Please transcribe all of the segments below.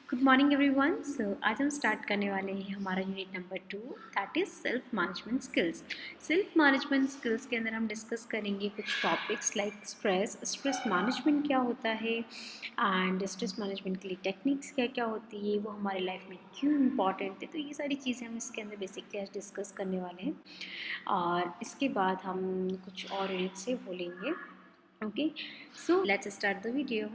Good morning everyone. सो आज हम start करने वाले हैं हमारा unit number 2, that is self management skills. Self management skills के अंदर हम डिस्कस करेंगे कुछ टॉपिक्स लाइक स्ट्रेस मैनेजमेंट क्या होता है एंड स्ट्रेस मैनेजमेंट के लिए टेक्निक्स क्या क्या होती है, वो हमारे लाइफ में क्यों इम्पॉर्टेंट है। तो ये सारी चीज़ें हम इसके अंदर बेसिकली आज डिस्कस करने वाले हैं और इसके बाद हम कुछ और यूनिट से बोलेंगे। Okay, so let's start the video.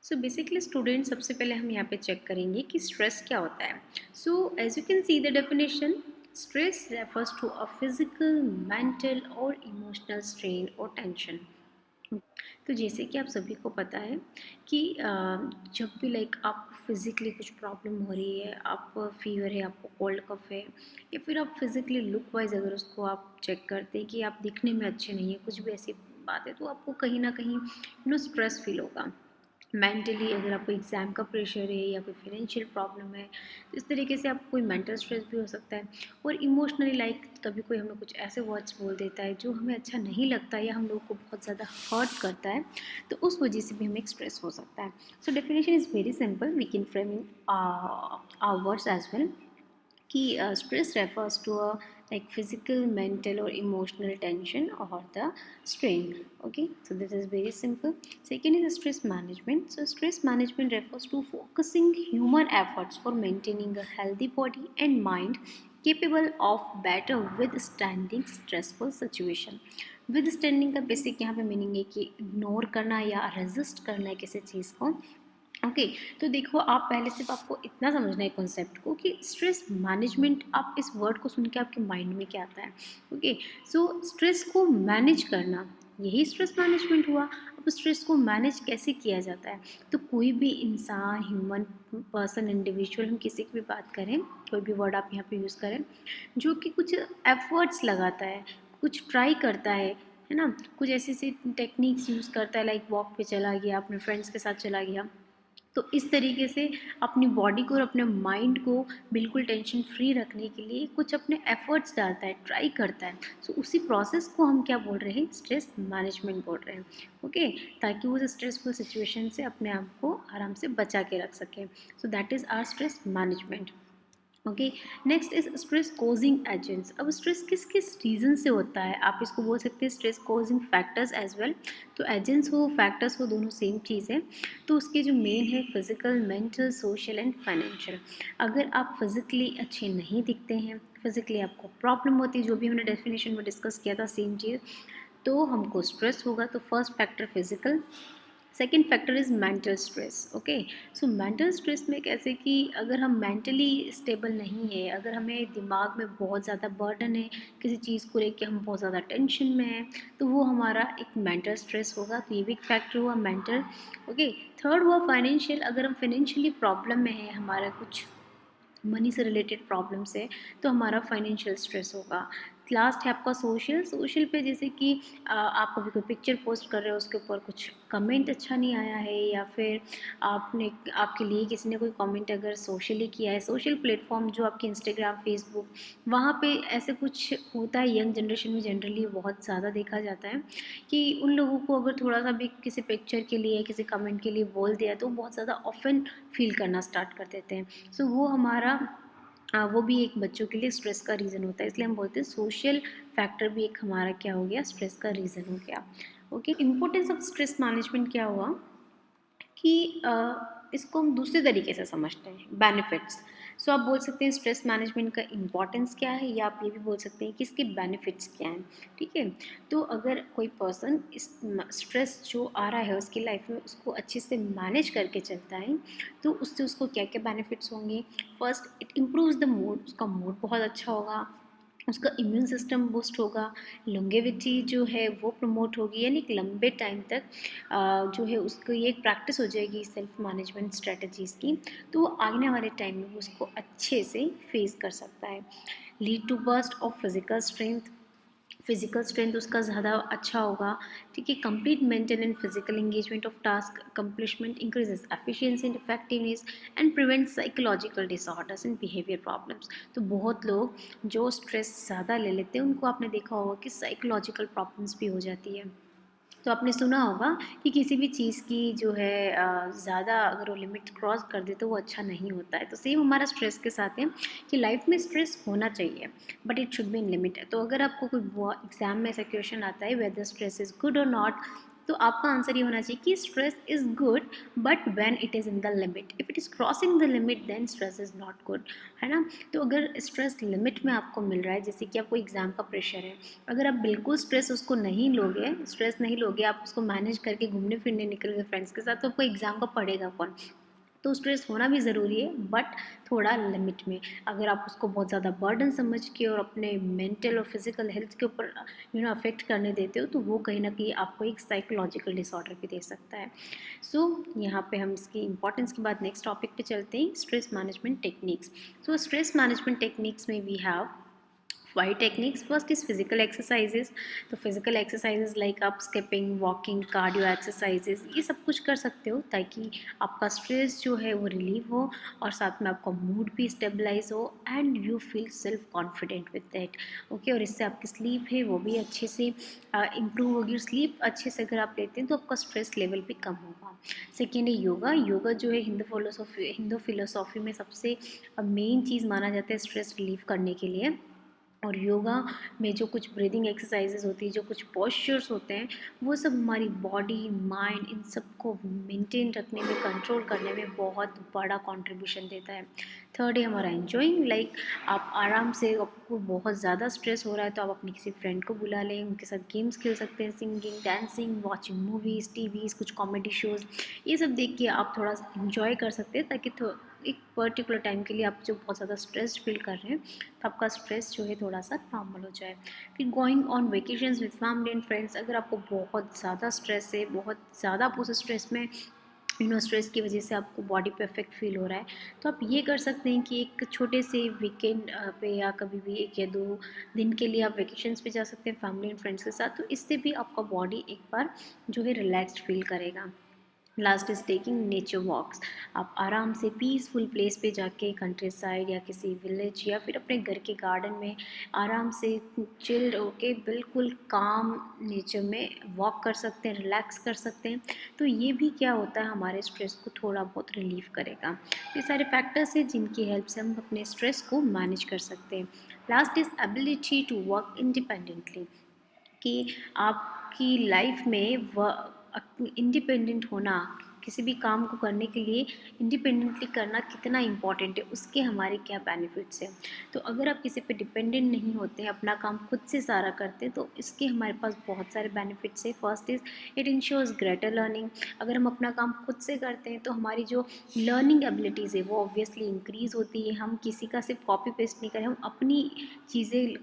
So basically student सबसे पहले हम यहाँ पे चेक करेंगे कि स्ट्रेस क्या होता है। So as you can see the definition, stress refers to a physical, mental और इमोशनल स्ट्रेन और टेंशन। तो जैसे कि आप सभी को पता है कि जब भी लाइक आप फिज़िकली कुछ प्रॉब्लम हो रही है, आप फीवर है, आपको कोल्ड कफ है, या फिर आप फिज़िकली लुक वाइज अगर उसको आप चेक करते हैं कि आप दिखने में अच्छे नहीं हैं, कुछ भी ऐसी बात है, तो आपको कहीं ना कहीं स्ट्रेस फील होगा। मेंटली अगर आपको एग्ज़ाम का प्रेशर है या कोई फाइनेंशियल प्रॉब्लम है, तो इस तरीके से आपको कोई मेंटल स्ट्रेस भी हो सकता है। और इमोशनली लाइक कभी कोई हमें कुछ ऐसे वर्ड्स बोल देता है जो हमें अच्छा नहीं लगता या हम लोग को बहुत ज़्यादा हर्ट करता है, तो उस वजह से भी हमें एक स्ट्रेस हो सकता है। So definition is very simple, we can frame in our words as well कि stress refers to a like physical, mental or emotional tension or the strain. Okay, so this is very simple. Second is stress management. So stress management refers to focusing human efforts for maintaining a healthy body and mind capable of better withstanding stressful situation. withstanding का basic यहाँ पे meaning है कि ignore करना या resist करना है किसी चीज़ को। ओके, तो देखो आप पहले सिर्फ आपको इतना समझना है कॉन्सेप्ट को कि स्ट्रेस मैनेजमेंट, आप इस वर्ड को सुन के आपके माइंड में क्या आता है। ओके, सो स्ट्रेस को मैनेज करना, यही स्ट्रेस मैनेजमेंट हुआ। अब स्ट्रेस को मैनेज कैसे किया जाता है, तो कोई भी इंसान, ह्यूमन पर्सन, इंडिविजुअल, हम किसी की भी बात करें, कोई भी वर्ड आप यहाँ पे यूज़ करें, जो कि कुछ एफर्ट्स लगाता है, कुछ ट्राई करता है ना, कुछ ऐसी ऐसी टेक्निक्स यूज़ करता है, लाइक वॉक पे चला गया, अपने फ्रेंड्स के साथ चला गया, तो इस तरीके से अपनी बॉडी को और अपने माइंड को बिल्कुल टेंशन फ्री रखने के लिए कुछ अपने एफर्ट्स डालता है, ट्राई करता है। सो उसी प्रोसेस को हम क्या बोल रहे हैं, स्ट्रेस मैनेजमेंट बोल रहे हैं। ओके, ताकि वो स्ट्रेसफुल सिचुएशन से अपने आप को आराम से बचा के रख सके। So that is our stress management. Okay, next is stress causing agents. अब स्ट्रेस किस किस रीज़न से होता है, आप इसको बोल सकते हैं stress causing factors as well. तो एजेंट्स हो, फैक्टर्स हो, दोनों सेम चीज़ है। तो उसके जो मेन है physical, mental, social and financial. अगर आप फिजिकली अच्छे नहीं दिखते हैं, फिजिकली आपको प्रॉब्लम होती है, जो भी हमने डेफिनेशन में डिस्कस किया था सेम चीज़, तो हमको स्ट्रेस होगा। तो first factor physical, second factor is mental stress. Okay, so mental stress में कैसे कि अगर हम मेंटली स्टेबल नहीं है, अगर हमें दिमाग में बहुत ज़्यादा बर्डन है, किसी चीज़ को लेके हम बहुत ज़्यादा टेंशन में हैं, तो वो हमारा एक मेंटल स्ट्रेस होगा। तो ये भी एक फैक्टर हुआ मेंटल। ओके, थर्ड हुआ फाइनेंशियल। अगर हम फाइनेंशियली प्रॉब्लम में है, हमारा कुछ मनी से रिलेटेड प्रॉब्लम्स है, तो हमारा फाइनेंशियल स्ट्रेस होगा। लास्ट है आपका सोशल। सोशल पे जैसे कि आप कभी कोई पिक्चर पोस्ट कर रहे हो, उसके ऊपर कुछ कमेंट अच्छा नहीं आया है, या फिर आपने आपके लिए किसी ने कोई कमेंट अगर सोशली किया है, सोशल प्लेटफॉर्म जो आपके इंस्टाग्राम, फेसबुक, वहाँ पे ऐसे कुछ होता है। यंग जनरेशन में जनरली बहुत ज़्यादा देखा जाता है कि उन लोगों को अगर थोड़ा सा भी किसी पिक्चर के लिए, किसी कमेंट के लिए बोल दिया, तो बहुत ज़्यादा ऑफन फील करना स्टार्ट कर देते हैं। सो वो हमारा वो भी एक बच्चों के लिए स्ट्रेस का रीज़न होता है। इसलिए हम बोलते हैं सोशल फैक्टर भी एक हमारा क्या हो गया, स्ट्रेस का रीज़न हो गया। Okay, importance of stress management क्या हुआ कि इसको हम दूसरे तरीके से समझते हैं, बेनिफिट्स। सो आप बोल सकते हैं स्ट्रेस मैनेजमेंट का इम्पोर्टेंस क्या है, या आप ये भी बोल सकते हैं कि इसके बेनिफिट्स क्या हैं। ठीक है, तो अगर कोई पर्सन इस स्ट्रेस जो आ रहा है उसकी लाइफ में, उसको अच्छे से मैनेज करके चलता है, तो उससे उसको क्या क्या बेनिफिट्स होंगे। First, it improves the mood, उसका मूड बहुत अच्छा होगा, उसका इम्यून सिस्टम बूस्ट होगा, लॉन्गेविटी जो है वो प्रमोट होगी, यानी कि लंबे टाइम तक जो है उसको ये एक प्रैक्टिस हो जाएगी सेल्फ मैनेजमेंट स्ट्रेटजीज़ की, तो वो आने वाले टाइम में वो उसको अच्छे से फेस कर सकता है। Lead to burst of physical strength, physical strength उसका ज़्यादा अच्छा होगा, ठीक है। Complete mental and physical engagement of task completement increases efficiency and effectiveness and prevent psychological disorders and behaviour problems. तो बहुत लोग जो स्ट्रेस ज़्यादा ले लेते हैं उनको आपने देखा होगा कि साइकोलॉजिकल प्रॉब्लम्स भी हो जाती है। तो आपने सुना होगा कि किसी भी चीज़ की जो है ज़्यादा अगर वो लिमिट क्रॉस कर दे तो वो अच्छा नहीं होता है। तो सेम हमारा स्ट्रेस के साथ है कि लाइफ में स्ट्रेस होना चाहिए but it should be in limit. तो अगर आपको कोई एग्जाम में ऐसा क्वेश्चन आता है वेदर स्ट्रेस इज़ गुड और नॉट, तो आपका आंसर ये होना चाहिए कि stress is good but when it is in the limit. If it is crossing the limit then stress is not good, है ना। तो अगर स्ट्रेस लिमिट में आपको मिल रहा है, जैसे कि आपको एग्ज़ाम का प्रेशर है, अगर आप बिल्कुल स्ट्रेस नहीं लोगे, आप उसको मैनेज करके घूमने फिरने निकल गए फ्रेंड्स के साथ, तो आपको एग्ज़ाम का पढ़ेगा कौन। तो स्ट्रेस होना भी ज़रूरी है बट थोड़ा लिमिट में। अगर आप उसको बहुत ज़्यादा बर्डन समझ के और अपने मेंटल और फिजिकल हेल्थ के ऊपर अफेक्ट करने देते हो, तो वो कहीं ना कहीं आपको एक साइकोलॉजिकल डिसऑर्डर भी दे सकता है। सो यहाँ पे हम इसकी इंपॉर्टेंस के बाद नेक्स्ट टॉपिक पे चलते हैं, stress management techniques. So stress management techniques में we have 5 techniques. First is physical exercises. तो physical exercises like आप skipping, walking, cardio exercises ये सब कुछ कर सकते हो ताकि आपका स्ट्रेस जो है वो रिलीव हो और साथ में आपका मूड भी स्टेबलाइज हो and you feel self confident with that. Okay, और इससे आपकी स्लीप है वो भी अच्छे से इम्प्रूव होगी। स्लीप अच्छे से अगर आप लेते हैं तो आपका स्ट्रेस लेवल भी कम होगा। सेकेंड है योगा। योगा जो है हिंदू फिलोसॉफी में सबसे मेन चीज़ माना जाता है स्ट्रेस रिलीव करने के लिए। और योगा में जो कुछ ब्रीदिंग एक्सरसाइजेज होती है, जो कुछ पोस्चर्स होते हैं, वो सब हमारी बॉडी माइंड इन सबको मेंटेन रखने में, कंट्रोल करने में बहुत बड़ा कंट्रीब्यूशन देता है। थर्ड है हमारा एंजॉइंग। लाइक आप आराम से, आपको बहुत ज़्यादा स्ट्रेस हो रहा है तो आप अपने किसी फ्रेंड को बुला लें, उनके साथ गेम्स खेल सकते हैं, singing, dancing, watching movies, TVs, कुछ कॉमेडी शोज़, ये सब देख के आप थोड़ा सा इंजॉय कर सकते हैं ताकि एक पर्टिकुलर टाइम के लिए आप जो बहुत ज़्यादा स्ट्रेस फील कर रहे हैं तो आपका स्ट्रेस जो है थोड़ा सा नॉर्मल हो जाए। फिर going on vacations with family and friends. अगर आपको बहुत ज़्यादा स्ट्रेस है, बहुत ज़्यादा आप उस स्ट्रेस में स्ट्रेस की वजह से आपको बॉडी पे इफेक्ट फील हो रहा है, तो आप ये कर सकते हैं कि एक छोटे से वीकेंड पे या कभी भी 1 या 2 दिन के लिए आप वेकेशंस पे जा सकते हैं फैमिली एंड फ्रेंड्स के साथ। तो इससे भी आपका बॉडी एक बार जो है रिलैक्स्ड फील करेगा। Last is taking nature walks. आप आराम से पीसफुल प्लेस पे जाके कंट्री साइड या किसी विलेज या फिर अपने घर के गार्डन में आराम से चिल्ड होके बिल्कुल काम नेचर में वॉक कर सकते हैं, रिलैक्स कर सकते हैं। तो ये भी क्या होता है, हमारे स्ट्रेस को थोड़ा बहुत रिलीव करेगा। ये सारे फैक्टर्स हैं जिनकी हेल्प से हम अपने स्ट्रेस को मैनेज कर सकते हैं। Last is ability to work independently, कि आपकी लाइफ में इंडिपेंडेंट होना, किसी भी काम को करने के लिए इंडिपेंडेंटली करना कितना इम्पॉर्टेंट है, उसके हमारे क्या बेनिफिट्स हैं। तो अगर आप किसी पे डिपेंडेंट नहीं होते हैं, अपना काम खुद से सारा करते हैं, तो इसके हमारे पास बहुत सारे बेनिफिट्स है। First is it ensures greater learning. अगर हम अपना काम खुद से करते हैं तो हमारी जो लर्निंग एबिलिटीज़ है वो ऑब्वियसली इंक्रीज़ होती है। हम किसी का सिर्फ कॉपी पेस्ट नहीं कर रहे, हम अपनी चीज़ें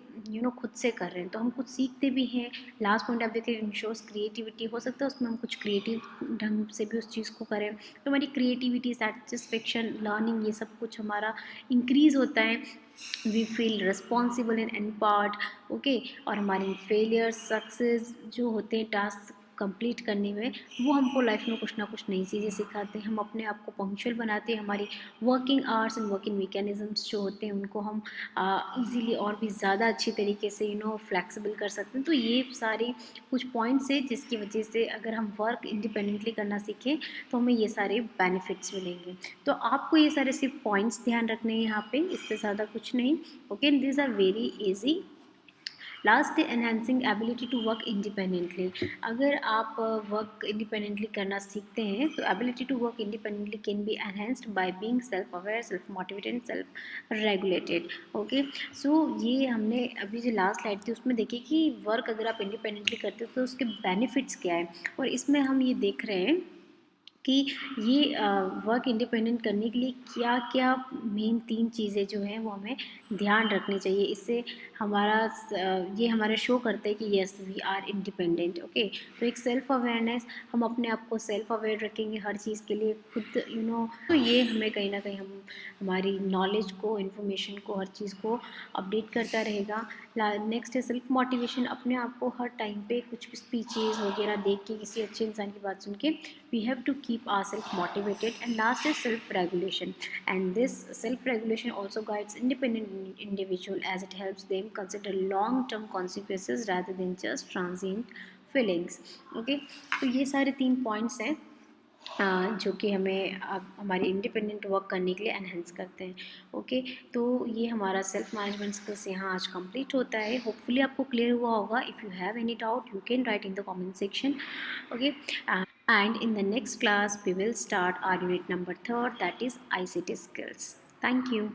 खुद से कर रहे हैं, तो हम कुछ सीखते भी हैं। लास्ट पॉइंट आप देखिए, इंश्योर्स क्रिएटिविटी। हो सकता है उसमें हम कुछ क्रिएटिव ढंग से भी उस चीज़ को करें, तो हमारी क्रिएटिविटी, सेटिस्फेक्शन, लर्निंग, ये सब कुछ हमारा इंक्रीज़ होता है। We feel responsible and empowered. Okay, और हमारी फेलियर सक्सेस जो होते हैं टास्क कंप्लीट करने में, वो हमको लाइफ में कुछ ना कुछ नई चीज़ें सिखाते हैं। हम अपने आप को पंक्चुअल बनाते हैं। हमारी working hours and working mechanisms जो होते हैं उनको हम इजीली और भी ज़्यादा अच्छी तरीके से फ्लेक्सिबल कर सकते हैं। तो ये सारे कुछ पॉइंट्स है जिसकी वजह से अगर हम वर्क इंडिपेंडेंटली करना सीखें तो हमें ये सारे बेनिफिट्स मिलेंगे। तो आपको ये सारे सिर्फ पॉइंट्स ध्यान रखने हैं यहाँ पे, इससे ज़्यादा कुछ नहीं। Okay, this are very easy. Last है enhancing ability to work independently. अगर आप वर्क इंडिपेंडेंटली करना सीखते हैं तो ability to work independently can be enhanced by being self aware, self motivated, self regulated. Okay, so ये हमने अभी जो लास्ट स्लाइड थी उसमें देखिए कि वर्क अगर आप इंडिपेंडेंटली करते हो तो उसके बेनिफिट्स क्या है, और इसमें हम ये देख रहे हैं कि ये वर्क इंडिपेंडेंट करने के लिए क्या क्या मेन 3 चीज़ें जो हैं वो हमें ध्यान रखनी चाहिए। इससे ये हमारा शो करता है कि yes we are independent. Okay, तो एक सेल्फ अवेयरनेस, हम अपने आप को सेल्फ अवेयर रखेंगे हर चीज़ के लिए खुद तो ये हमें कहीं ना कहीं हम हमारी नॉलेज को, इन्फॉर्मेशन को, हर चीज़ को अपडेट करता रहेगा। नेक्स्ट है सेल्फ मोटिवेशन, अपने आप को हर टाइम पे कुछ स्पीचेस वगैरह देख के, किसी अच्छे इंसान की बात सुन के we have to keep ourselves motivated. And last is self regulation, and this self regulation also guides independent individual as it helps them consider long term consequences rather than just transient feelings. Okay, तो ये सारे 3 points हैं जो कि हमें अब हमारी independent work करने के लिए एनहेंस करते हैं। ओके, तो ये हमारा सेल्फ मैनेजमेंट स्किल्स यहाँ आज कंप्लीट होता है। होपफुली आपको क्लियर हुआ होगा। If you have any doubt you can write in the comment section. Okay, and in the next class we will start our unit number 3, that is ICT skills. Thank you.